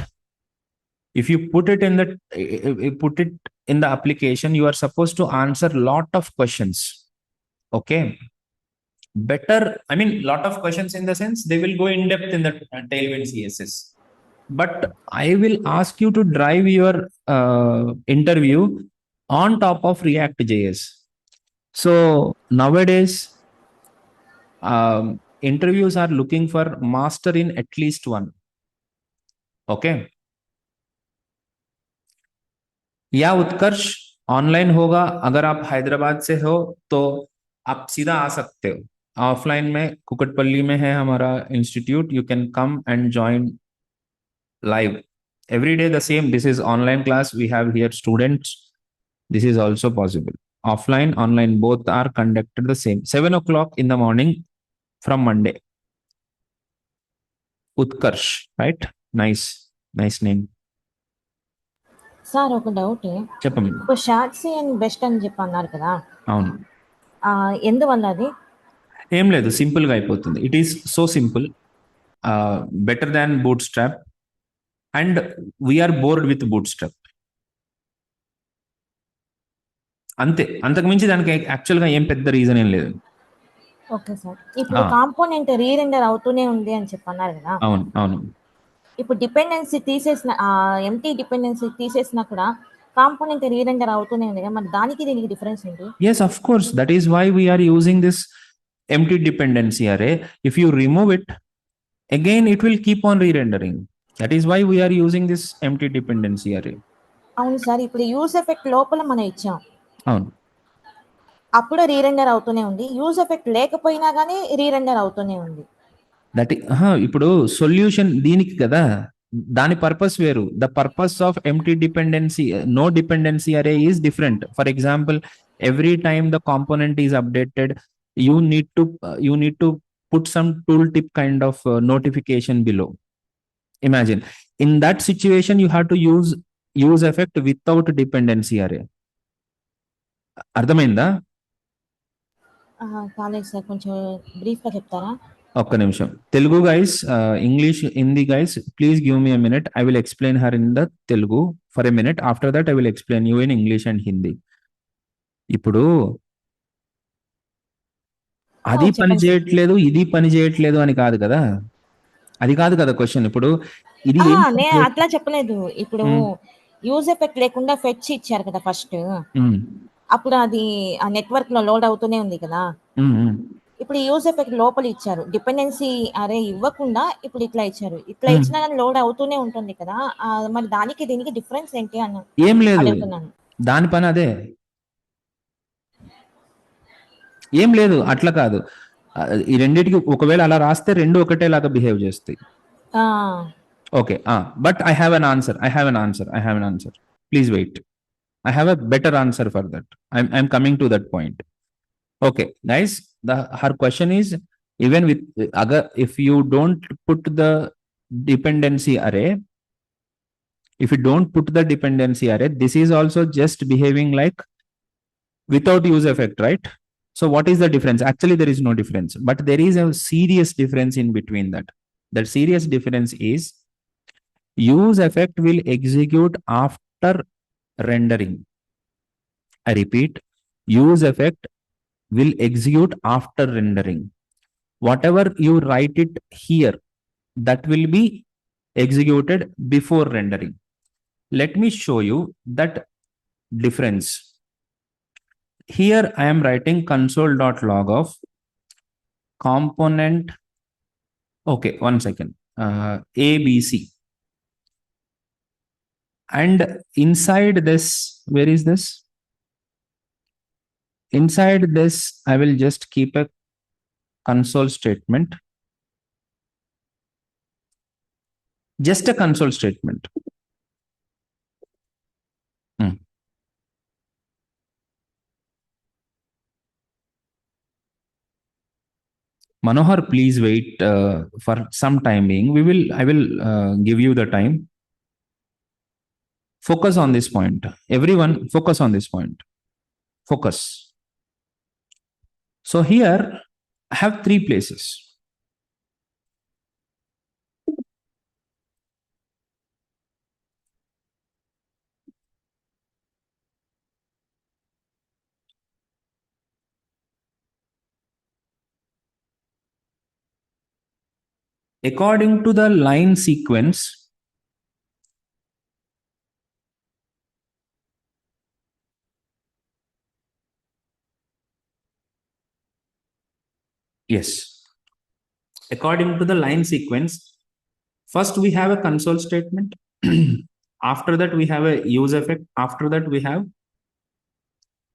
if you put it in the application, you are supposed to answer lot of questions. Okay. Better, I mean, lot of questions in the sense they will go in depth in the Tailwind CSS. But I will ask you to drive your interview on top of ReactJS. So nowadays, interviews are looking for master in at least one. Okay. या उत्कर्ष online होगा अगर आप हैदराबाद से हो तो आप सीधा आ सकते हो ऑफलाइन में कुकटपल्ली में है हमारा institute you can come and join live every day the same this is online class we have here students this is also possible offline online both are conducted the same 7 o'clock in the morning from Monday Utkarsh right nice name sir ఒక doubt చెప్పండి ఇప్పుడు షార్ట్సీ and best అని చెప్పి అన్నారు కదా అవును ఎందువల్ల అది ఏం లేదు సింపుల్ గా అయిపోతుంది it is so simple better than bootstrap and we're bored with bootstrap అంతే అంతకు మించి దానికి యాక్చువల్ గా ఏం పెద్ద రీజన్ ఏం లేదు ఓకే సార్ ఇప్పుడు కాంపోనెంట్ రీరెండర్ అవుతూనే ఉంది అని చెప్పి అన్నారు కదా అవును అవును ఇప్పుడు డిపెండెన్సీ తీసేసిన ఎంటీ డిపెండెన్సీ తీసేసినా కూడా కాంపోనెంట్ రీరెండర్ అవుతూనే ఉంది కదా మరి దానికి దీనికి డిఫరెన్స్ ఏంటి yes of course that is why we are using this empty dependency array if you remove it again it will keep on re-rendering that is why we are using this empty dependency array అవును sir ఇప్పుడు use effect లోపల మనం ఇచ్చాం అవును అప్పుడు రీరెండర్ అవుతూనే ఉంది use effect లేకపోయినా కానీ రీరెండర్ అవుతూనే ఉంది దట్ ఇప్పుడు సొల్యూషన్ దీనికి కదా దాని పర్పస్ వేరు the purpose of empty dependency no dependency array is different for example every time the component is updated you need to put some tooltip kind of notification below imagine in that situation you have to use effect without dependency array అర్థమైందా కాలేదు sir కొంచెం brief గా చెప్తారా ఒక్క నిమిషం Telugu guys English Hindi guys please give me a minute I will explain her in the Telugu for a minute after that I will explain you in English and Hindi ఇప్పుడు అది పని చేయట్లేదు ఇది పని చేయట్లేదు అని కాదు కదా అది కాదు కదా క్వశ్చన్ ఇప్పుడు ఇది నేను అట్లా చెప్పలేదు ఇప్పుడు యూజ్ ఎఫెక్ట్ లేకుండా ఫెచ్ ఇచ్చారు కదా ఫస్ట్ అప్పుడు అది ఆ నెట్వర్క్ లో లోడ్ అవుతూనే ఉంది కదా ఇప్పుడు యూజ్ ఎఫెక్ట్ లోపల ఇచ్చారు డిపెండెన్సీ అరే ఇవ్వకుండా ఇప్పుడు ఇట్లా ఇచ్చారు ఇట్లా ఇచ్చినా కానీ లోడ్ అవుతూనే ఉంటుంది కదా మరి దానికి దీనికి డిఫరెన్స్ ఏంటి అని ఏం లేదు అడుగుతున్నాను దాని పని అదే ఏం లేదు అట్లా కాదు ఈ రెండింటికి ఒకవేళ అలా రాస్తే రెండు ఒకటేలాగా బిహేవ్ చేస్తాయి okay but I have an answer please wait I have a better answer for that. I'm coming to that point. Okay, guys, her question is even with if you don't put the dependency array, this is also just behaving like without use effect, right? So what is the difference? Actually, there is no difference, but there is a serious difference in between that. That serious difference is use effect will execute after rendering. I repeat, use effect will execute after rendering. Whatever you write it here, that will be executed before rendering. Let me show you that difference. here I am writing console.log of component. Okay, one second. ABC. And inside this, where is this? Inside this, I will just keep a console statement. Just a console statement. Manohar, please wait for some time being. I will give you the time. Focus on this point. Everyone, focus on this point. Focus. So here, I have three places. According to the line sequence, yes. According to the line sequence, first we have a console statement. After that, we have a useEffect. After that, we have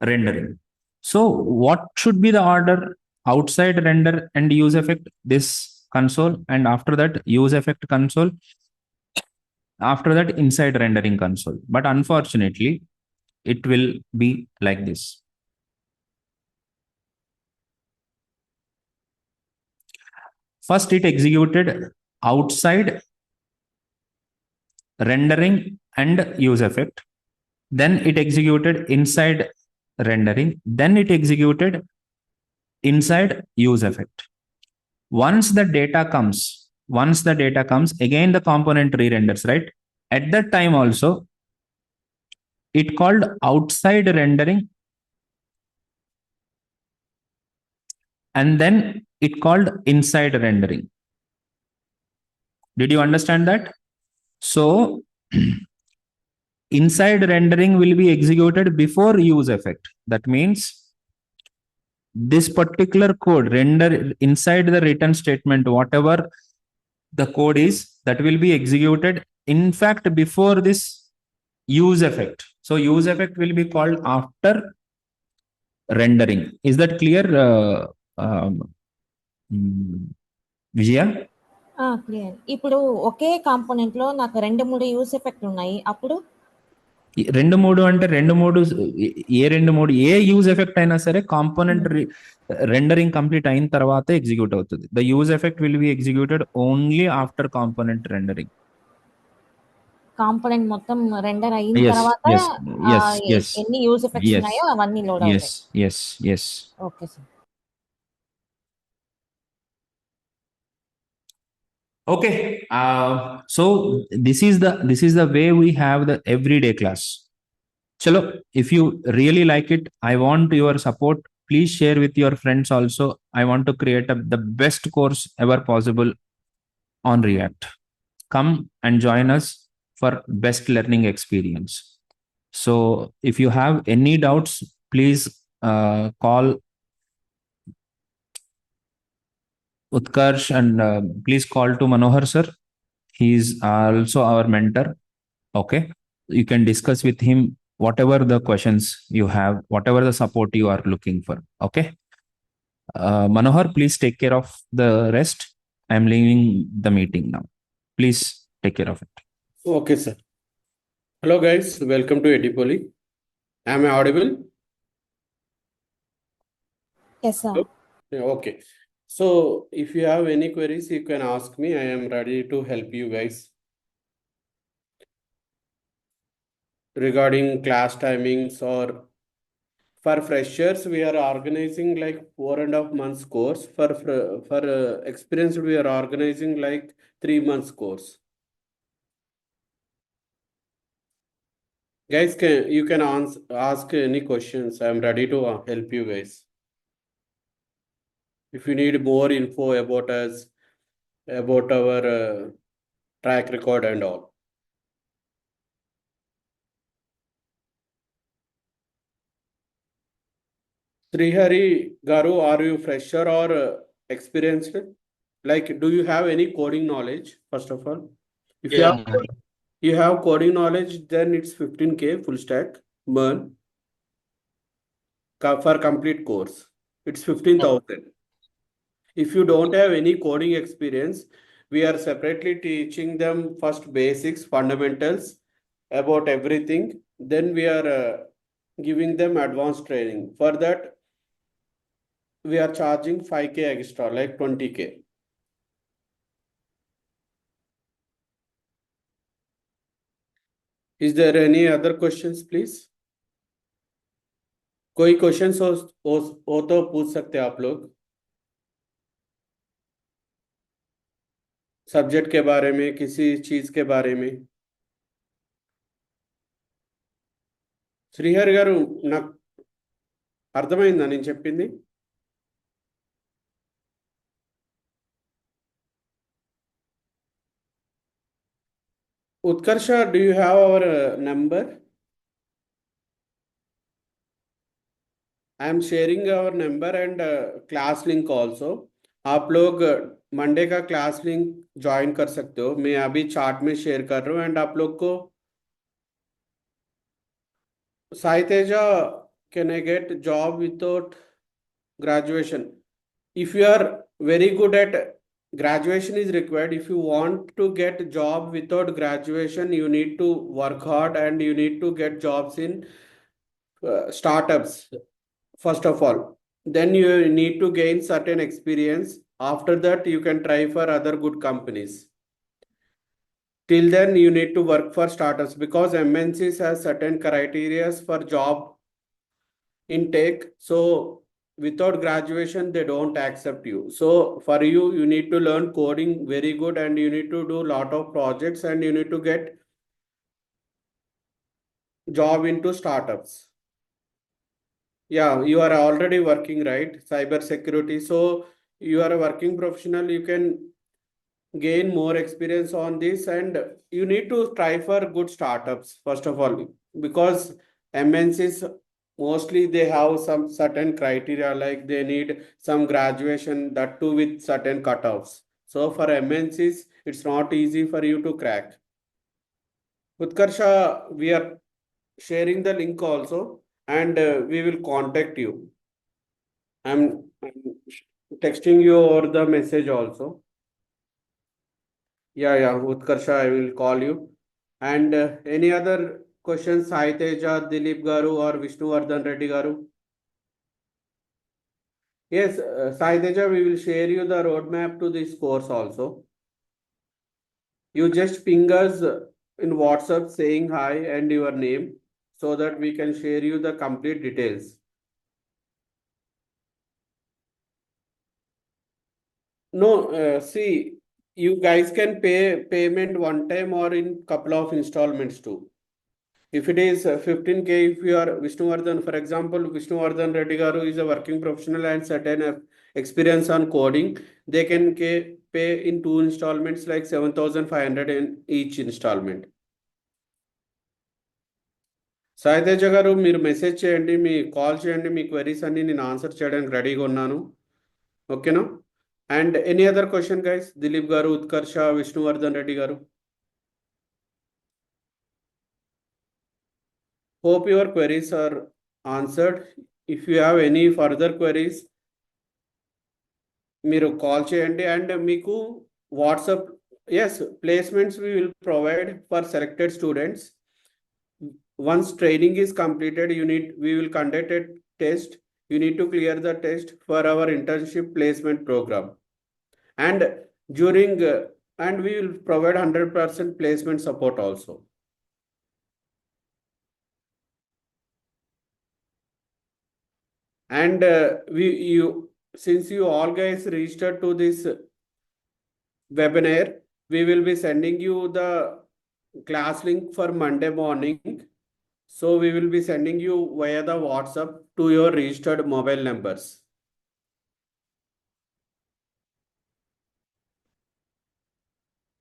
rendering. So what should be the order? Outside render and useEffect, this console, and after that useEffect console. After that, inside rendering console. But unfortunately, it will be like this. First, it executed outside rendering and useEffect. Then it executed inside rendering. Then it executed inside useEffect. Once the data comes, again the component re-renders, right? At that time also, it called outside rendering, and then it called inside rendering. Did you understand that? So inside rendering will be executed before useEffect. That means this particular code, render inside the return statement, whatever the code is, that will be executed, in fact, before this useEffect. So useEffect will be called after rendering. Is that clear, Vijaya? Clear. ఇప్పుడు ఒకే component లో నాకు 2-3 use effect ఉన్నాయి. అప్పుడు 2-3 అంటే 2-3 ఏ use effect అయినా సరే component rendering complete అయిన తర్వాత ఎగ్జిక్యూట్ అవుతుంది. The use effect will be executed only after component rendering. Component మొత్తం రెండర్ అయిన తర్వాత ఎన్ని యూజ్ ఎఫెక్ట్స్ ఉన్నాయో అవన్నీ లోడ్ అవుతాయి. Okay sir. Okay, so this is the way we have the everyday class. Chalo, if you really like it, I want your support. Please share with your friends also. I want to create the best course ever possible on React. Come and join us for best learning experience. So if you have any doubts, please call Utkarsh, and please call to Manohar sir. He is also our mentor. Okay, you can discuss with him whatever the questions you have, whatever the support you are looking for. Okay, Manohar, please take care of the rest. I am leaving the meeting now. Please take care of it. Okay, sir. Hello guys, welcome to Edupoly. Am I audible? Yes sir. Yeah, okay. So if you have any queries, you can ask me. I am ready to help you guys. Regarding class timings, or for freshers, we are organizing like 4.5 months course. For experienced, we are organizing like 3 months course. Guys, you can ask any questions. I am ready to help you guys. If you need more info about us, about our track record and all. Srihari Garu, are you fresher or experienced? Like, do you have any coding knowledge, first of all? If Yeah. you have coding knowledge, then it's 15K full stack, MERN, for complete course. It's 15,000. If you don't have any coding experience, we are separately teaching them first basics, fundamentals about everything. Then we are giving them advanced training. For that, we are charging 5K extra, like 20K. Is there any other questions, please? कोई question हो तो पूछ सकते हैं आप लोग, subject के बारे में, किसी चीज के बारे में. శ్రీహరి గారు, నాకు అర్థమైందా నేను చెప్పింది? Utkarsha, do you have our number? I am sharing our number and class link also. आप लोग मंडे का क्लास लिंक ज्वाइन कर सकते हो. मैं अभी चार्ट में शेयर कर रहा हूँ. एंड आप लोग को Sai Teja, can I get job without graduation? If you are very good at graduation is required. If you want to get job without graduation, you need to work hard and you need to get jobs in startups first of all. Then you need to gain certain experience. After that, you can try for other good companies. Till then, you need to work for startups because MNCs has certain criteria for job intake. So without graduation, they don't accept you. So for you, you need to learn coding very good and you need to do a lot of projects and you need to get job into startups. Yeah, you are already working, right? Cyber security. So you are a working professional. You can gain more experience on this and you need to try for good startups first of all, because MNCs mostly they have some certain criteria, like they need some graduation, that too with certain cutoffs. So for MNCs it's not easy for you to crack. Utkarsha, we are sharing the link also and we will contact you. I'm texting you over the message also. Yeah, Utkarsha, I will call you. And any other questions, Sai Teja, Dilip Garu or Vishnuvardhan Reddy Garu? Yes, Sai Teja, we will share you the roadmap to this course also. You just ping us in WhatsApp saying hi and your name so that we can share you the complete details. No, see, you guys can pay payment one time or in couple of installments too. If it is 15K, if you are Vishnuvardhan, for example, Vishnuvardhan Reddy Garu is a working professional and certain experience on coding, they can pay in 2 installments like 7,500 in each installment. Sai Teja గారు, మీరు message చేయండి, మీ call చేయండి, మీ queries అన్ని నేను answer చేయడానికి రెడీగా ఉన్నాను. ఓకేనా? And any other question guys? Dilip గారు, ఉత్కర్ష, విష్ణువర్ధన్ రెడ్డి గారు. Hope your queries are answered. If you have any further queries, మీరు కాల్ చేయండి. అండ్ మీకు WhatsApp, yes, placements we will provide for selected students. Once training is completed, we will conduct a test. You need to clear the test for our internship placement program. And and we will provide 100% placement support also. And since you all guys registered to this webinar, we will be sending you the class link for Monday morning. So we will be sending you via the WhatsApp to your registered mobile numbers.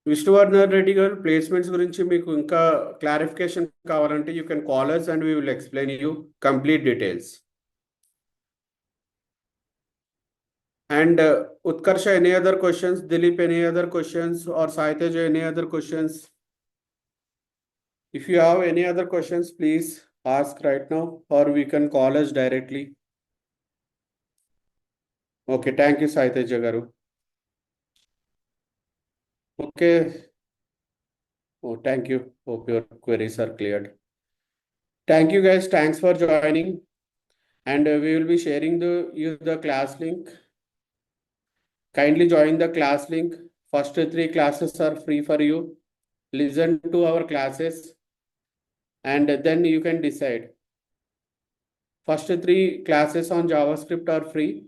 Vishnuvardhan Reddy garu, placements gurinchi meeku inka clarification kavalante, you can call us and we will explain you complete details. And Utkarsha, any other questions? Dilip, any other questions? Or Saiteja, any other questions? If you have any other questions, please ask right now, or we can call us directly. Okay, thank you, Saiteja Garu. Okay. Oh, thank you. Hope your queries are cleared. Thank you, guys. Thanks for joining. And we will be sharing the class link. Kindly join the class link. First 3 classes are free for you. Listen to our classes and then you can decide. First 3 classes on JavaScript are free.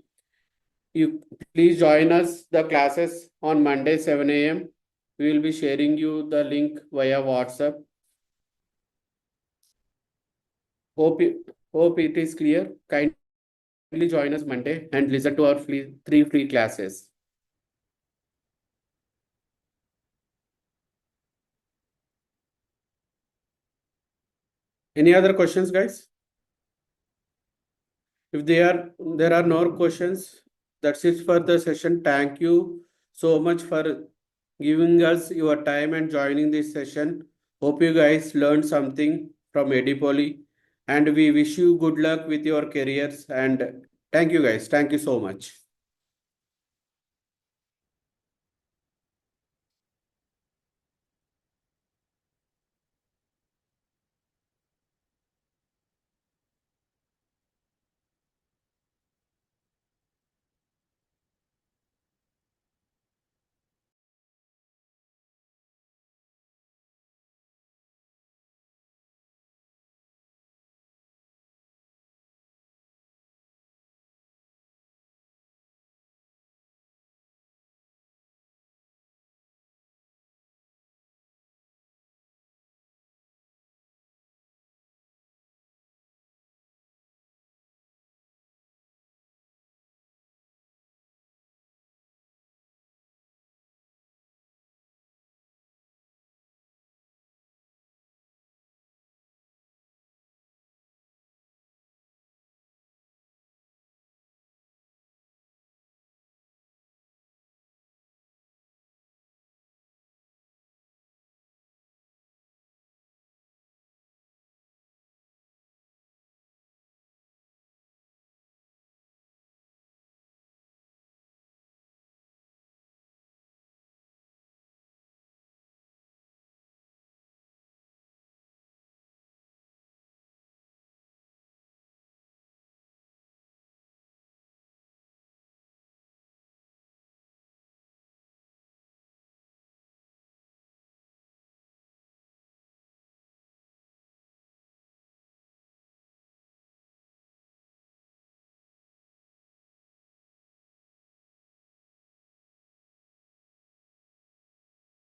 You please join us the classes on Monday 7 a.m. We will be sharing you the link via WhatsApp. Hope it is clear. Kindly join us Monday and listen to our 3 free classes. Any other questions, guys? If there are no questions, that's it for the session. Thank you so much for giving us your time and joining this session. Hope you guys learned something from Edupoly, and we wish you good luck with your careers. And thank you, guys. Thank you so much.